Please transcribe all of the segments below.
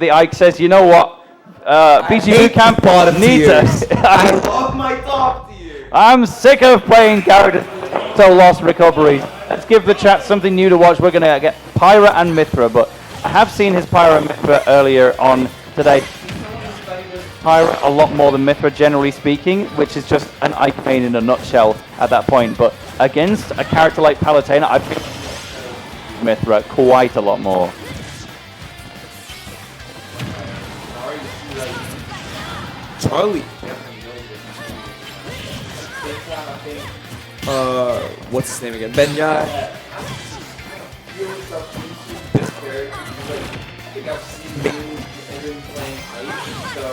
The Ike says, you know what? VGBootCamp needs us. I love my top tier. I'm sick of playing characters so lost recovery. Let's give the chat something new to watch. We're going to get Pyra and Mythra, but I have seen his Pyra and Mythra earlier on today. Pyra a lot more than Mythra, generally speaking, which is just an Ike main in a nutshell at that point. But against a character like Palutena, I feel Mythra quite a lot more. Charlie. What's his name again? Benja. This character, I think I've seen him playing Ice, so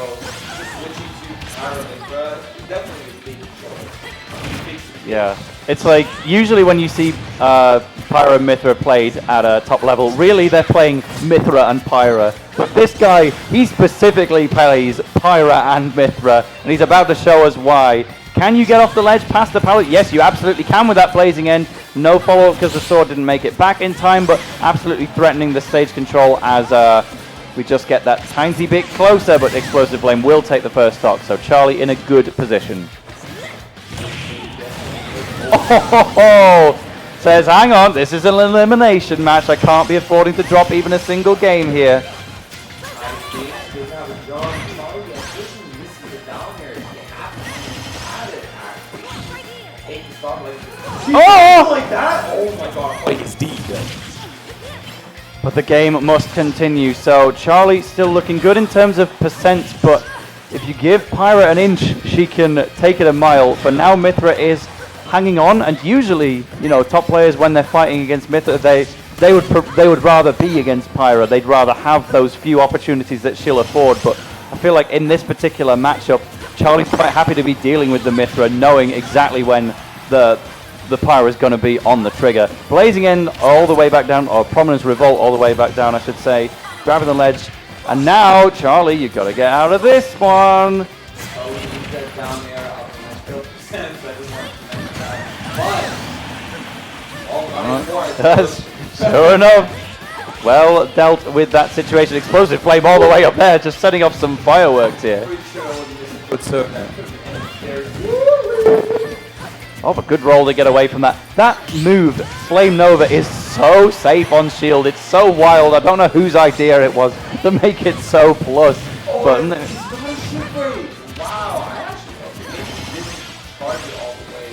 switching to Pyra and Mythra definitely a big choice. Yeah, it's like usually when you see Pyra and Mythra played at a top level, really they're playing Mythra and Pyra. But this guy, he specifically plays Pyra and Mythra, and he's about to show us why. Can you get off the ledge past the pallet? Yes, you absolutely can with that blazing end. No follow-up because the sword didn't make it back in time, but absolutely threatening the stage control as we just get that tiny bit closer, but Explosive Flame will take the first stock. So Charlie in a good position. Oh, says, hang on, this is an elimination match. I can't be affording to drop even a single game here. Oh! Like that? Oh my god, like it's deep. But the game must continue, so Charlie still looking good in terms of percent, but if you give Pyra an inch, she can take it a mile. For now, Mythra is hanging on, and usually, you know, top players when they're fighting against Mythra, they would rather be against Pyra. They'd rather have those few opportunities that she'll afford, but I feel like in this particular matchup, Charlie's quite happy to be dealing with the Mythra, knowing exactly when the Pyra is going to be on the trigger. Blazing End all the way back down, or Prominence Revolt all the way back down, I should say. Grabbing the ledge. And now, Charlie, you've got to get out of this one. Sure enough. Well dealt with that situation. Explosive Flame all the way up there, just setting off some fireworks here. Oh, a good roll to get away from that. That move, Flame Nova, is so safe on shield. It's so wild. I don't know whose idea it was to make it so plus. But wow, I actually didn't charge it all the way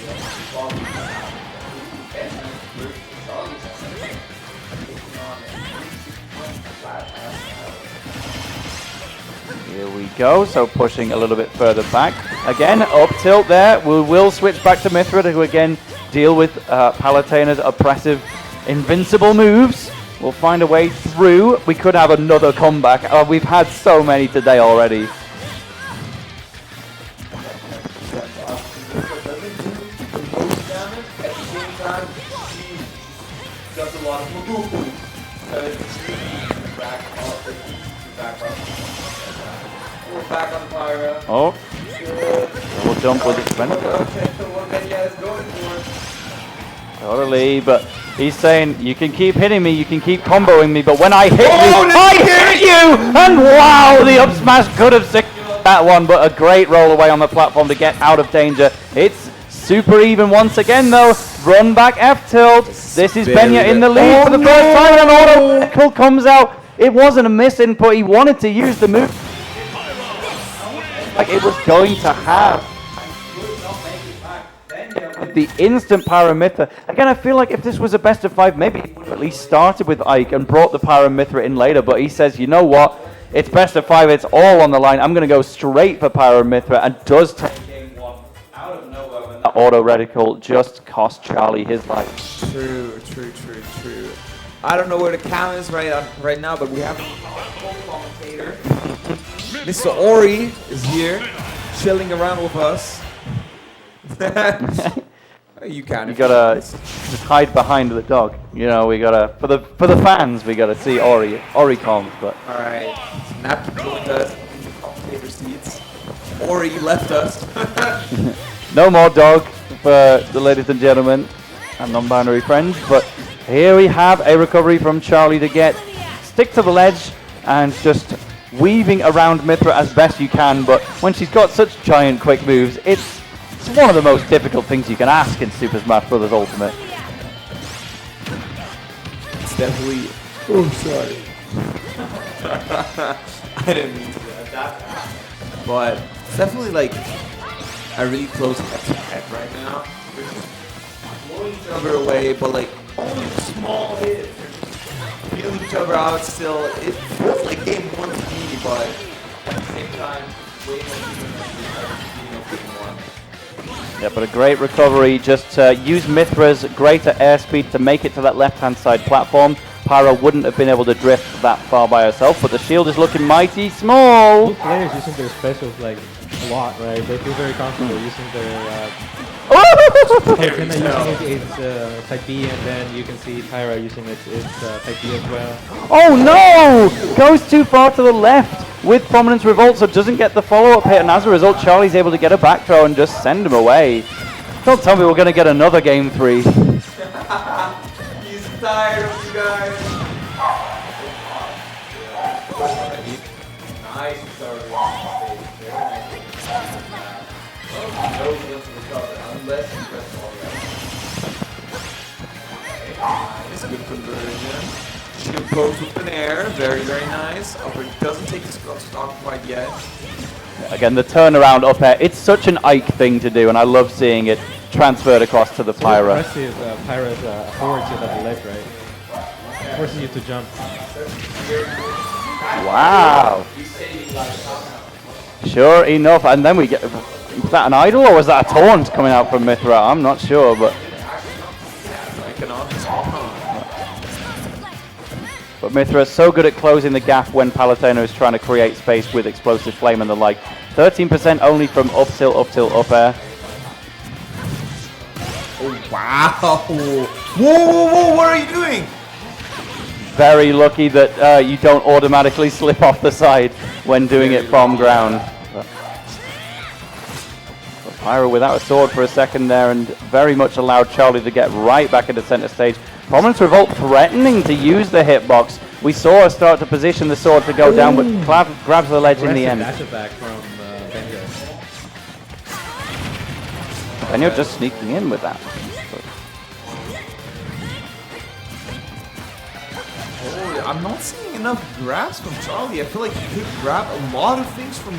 here we go. So pushing a little bit further back. Again, up tilt there. We will switch back to Mythra to again deal with Palutena's oppressive, invincible moves. We'll find a way through. We could have another comeback. We've had so many today already. Back on Pyra. Oh. We'll jump with his Totally, but he's saying, you can keep hitting me, you can keep comboing me, but when I hit you, I hit you! And wow, the up smash could have secured that one, but a great roll away on the platform to get out of danger. It's super even once again, though. Run back F tilt. This is Benja in the lead for the first time, and an auto comes out. It wasn't a miss input, he wanted to use the move like it was going to have. The instant Pyra Mythra. Again, I feel like if this was a best of 5, maybe he would have at least started with Ike and brought the Pyra Mythra in later, but he says, you know what? It's best of 5, it's all on the line. I'm going to go straight for Pyra Mythra, and does take game 1 out of nowhere when that auto reticle just cost Charlie his life. True. I don't know where the cam is right now, but we have a commentator. Mr. Ori is here, chilling around with us. You gotta just hide behind the dog. You know, we gotta for the fans. We gotta see Ori comes. But all right, Napkin joined us in the commentator seats. Ori left us. No more dog for the ladies and gentlemen and non-binary friends. But here we have a recovery from Charlie to stick to the ledge and just weaving around Mythra as best you can, but when she's got such giant quick moves, it's one of the most difficult things you can ask in Super Smash Bros. Ultimate. It's definitely... Oh, sorry. I didn't mean to that. But it's definitely like a really close head-to-head right now. We're just blowing each other away, but like only small hits. They're just feeling each other out still. It feels like game 1 to me, but at the same time, way more even than game 1. Yeah, but a great recovery. Just use Mythra's greater airspeed to make it to that left-hand side platform. Pyra wouldn't have been able to drift that far by herself, but the shield is looking mighty small. Both players using their specials like a lot, right? They feel very comfortable using their Palutena using its type B, and then you can see Pyra using its type B as well. Oh no! Goes too far to the left with Prominence Revolt, so doesn't get the follow-up hit, and as a result, Charlie's able to get a back throw and just send him away. Don't tell me we're going to get another game 3. He's tired of you guys. Nice recovery. Very nice. Unless you press all the way. Nice, good conversion. Shield pose with an air. Very, very nice. Upper doesn't take the stock quite yet. Again, the turnaround up air, it's such an Ike thing to do, and I love seeing it transferred across to the Pyra. Impressive, Pyra's forward tilt at the ledge, right? Forces you to jump. Wow. Sure enough, and then we get... Was that an idol or was that a taunt coming out from Mythra? I'm not sure, but... But Mythra is so good at closing the gap when Palutena is trying to create space with Explosive Flame and the like. 13% only from up tilt, up air. Oh, wow. Whoa, whoa, whoa, what are you doing? Very lucky that you don't automatically slip off the side when doing it from ground. Pyra without a sword for a second there and very much allowed Charlie to get right back into center stage. Prominence Revolt threatening to use the hitbox. We saw her start to position the sword to go down, but grabs the ledge in the end. Dash attack from Benja. And you're just sneaking in with that. Oh, I'm not seeing enough grabs from Charlie. I feel like he could grab a lot of things from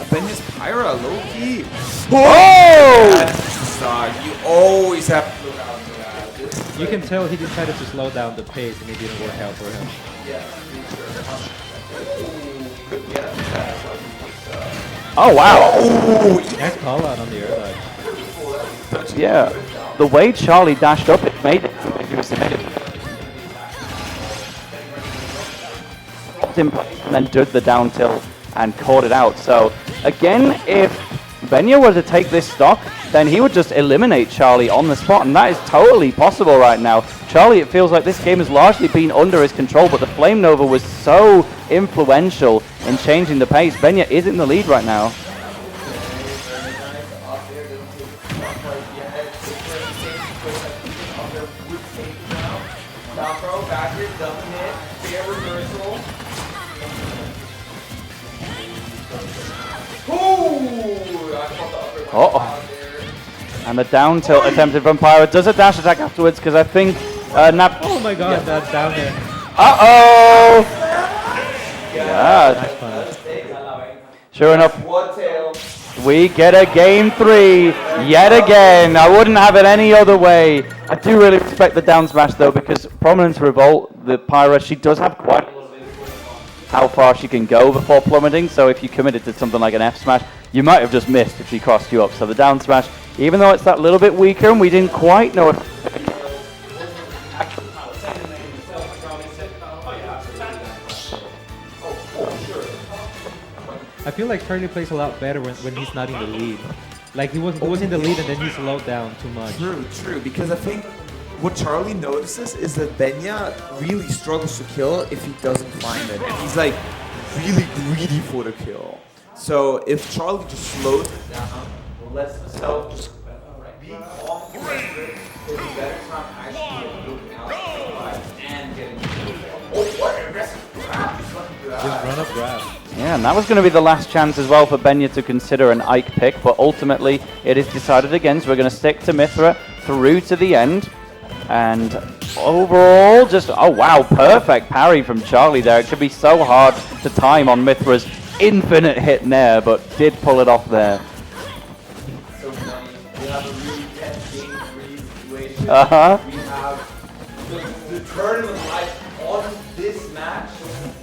Benja's Pyra, low key. Oh! That's the start. You always have to look out for that. You can tell he decided to slow down the pace and it didn't work out for him. Oh wow! Nice call out on the air dodge. Yeah, the way Charlie dashed up, it made it. He was made it. And then did the down tilt and caught it out. So again, if Benja were to take this stock, then he would just eliminate Charlie on the spot, and that is totally possible right now. Charlie, it feels like this game has largely been under his control, but the Flame Nova was so influential in changing the pace. Benja is in the lead right now. Uh-oh. And the down tilt attempted from Pyra. Does a dash attack afterwards, because I think Nap... Oh my god, that's down there. Uh-oh! Yeah. Sure enough, we get a game 3 yet again. I wouldn't have it any other way. I do really respect the down smash, though, because Prominence Revolt, the Pyra, she does have quite how far she can go before plummeting, so if you committed to something like an F smash, you might have just missed if she crossed you up. So the down smash, even though it's that little bit weaker and we didn't quite know if... I feel like Charlie plays a lot better when he's not in the lead. Like he was in the lead and then he slowed down too much. True, because I think what Charlie notices is that Benja really struggles to kill if he doesn't find it. And he's like really greedy for the kill. So if Charlie just slows it down, or lets himself just be calm, there's a better time actually looking out and getting the kill. Oh, what an aggressive grab! Just run up grab. Yeah, and that was going to be the last chance as well for Benja to consider an Ike pick, but ultimately it is decided against. We're going to stick to Mythra through to the end. And overall, just, oh wow, perfect parry from Charlie there. It could be so hard to time on Mythra's infinite hit nair, but did pull it off there. So funny. We have a really tense game 3 situation. Uh-huh. We have the turn of life on this match.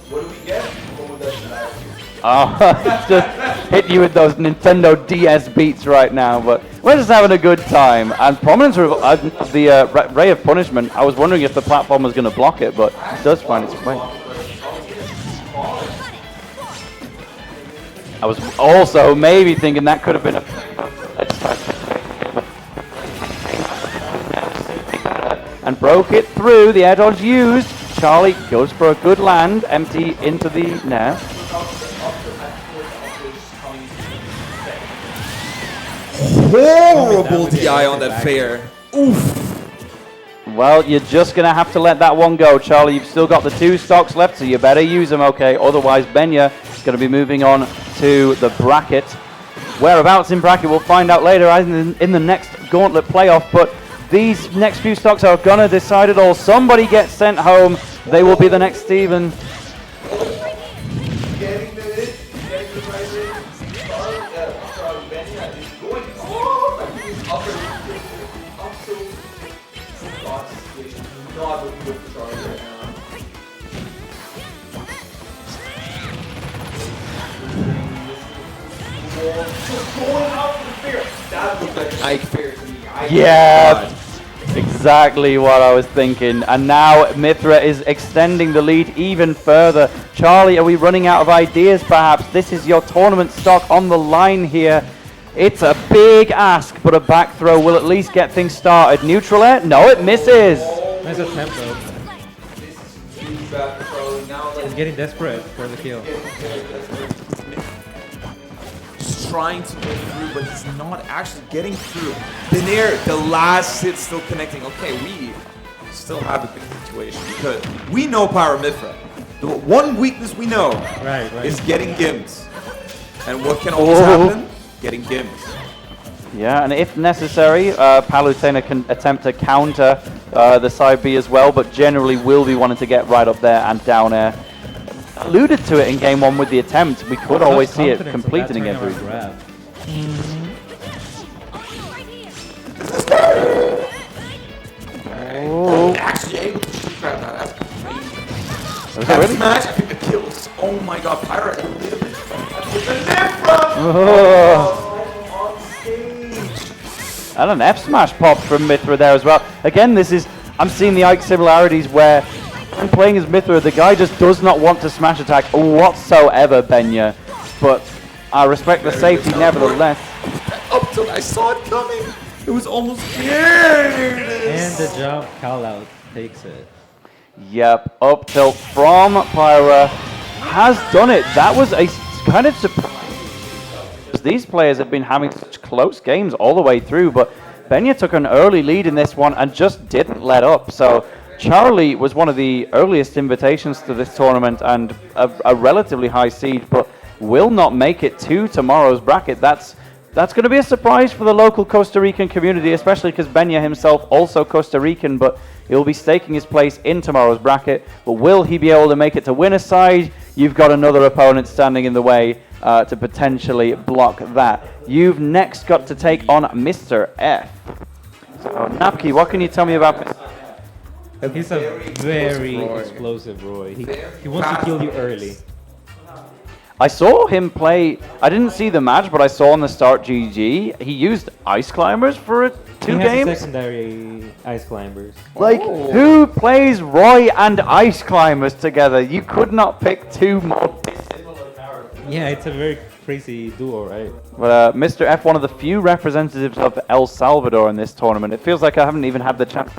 What do we get? What would that be? Oh, just hit you with those Nintendo DS beats right now, but we're just having a good time. And Prominence, the Ray of Punishment, I was wondering if the platform was going to block it, but it does find its way. I was also maybe thinking that could have been a... And broke it through, the air dodge used. Charlie goes for a good land, empty into the nair. Horrible DI on that fair. Oof. Well, you're just going to have to let that one go, Charlie. You've still got the 2 stocks left, so you better use them, okay? Otherwise, Benja is going to be moving on to the bracket. Whereabouts in bracket, we'll find out later in the next Gauntlet playoff, but these next few stocks are going to decide it all. Somebody gets sent home. They will be the next Steven. Ike fair to me. Yeah, exactly what I was thinking. And now Mythra is extending the lead even further. Charlie, are we running out of ideas perhaps? This is your tournament stock on the line here. It's a big ask, but a back throw will at least get things started. Neutral air? No, it misses. Nice attempt though. He's getting desperate for the kill. He's trying to get through, but he's not actually getting through. Benair, the last hit still connecting. Okay, we still have a big situation because we know Pyra Mythra. The one weakness we know is getting gims. And what can always happen? Getting gims. Yeah, and if necessary, Palutena can attempt to counter the side B as well, but generally will be wanting to get right up there and down air. Alluded to it in game 1 with the attempt. We could always see it completing every grab. Oh. Actually able to shoot grab that. That's crazy. That smash, I think the kills. Oh my god, Pyra a little bit. On stage. And an F smash popped from Mythra there as well. Again, I'm seeing the Ike similarities where when playing as Mythra, the guy just does not want to smash attack whatsoever, Benja. But I respect the safety nevertheless. Up till I saw it coming. It was almost here. And the jump call out takes it. Yep, up tilt from Pyra has done it. That was a kind of surprise. These players have been having such close games all the way through, but Benja took an early lead in this one and just didn't let up. So Charlie was one of the earliest invitations to this tournament and a relatively high seed, but will not make it to tomorrow's bracket. That's going to be a surprise for the local Costa Rican community, especially because Benja himself also Costa Rican, but he'll be staking his place in tomorrow's bracket. But will he be able to make it to winner's side? You've got another opponent standing in the way to potentially block that. You've next got to take on Mr. F. So, Napki, what can you tell me about Mr. F? He's a very explosive Roy. He wants to kill you early. I saw him play, I didn't see the match, but I saw on the start GG, he used Ice Climbers for 2 games. He has secondary Ice Climbers. Like, who plays Roy and Ice Climbers together? You could not pick 2 more similar characters. Yeah, it's a very crazy duo, right? But Mr. F, one of the few representatives of El Salvador in this tournament. It feels like I haven't even had the chance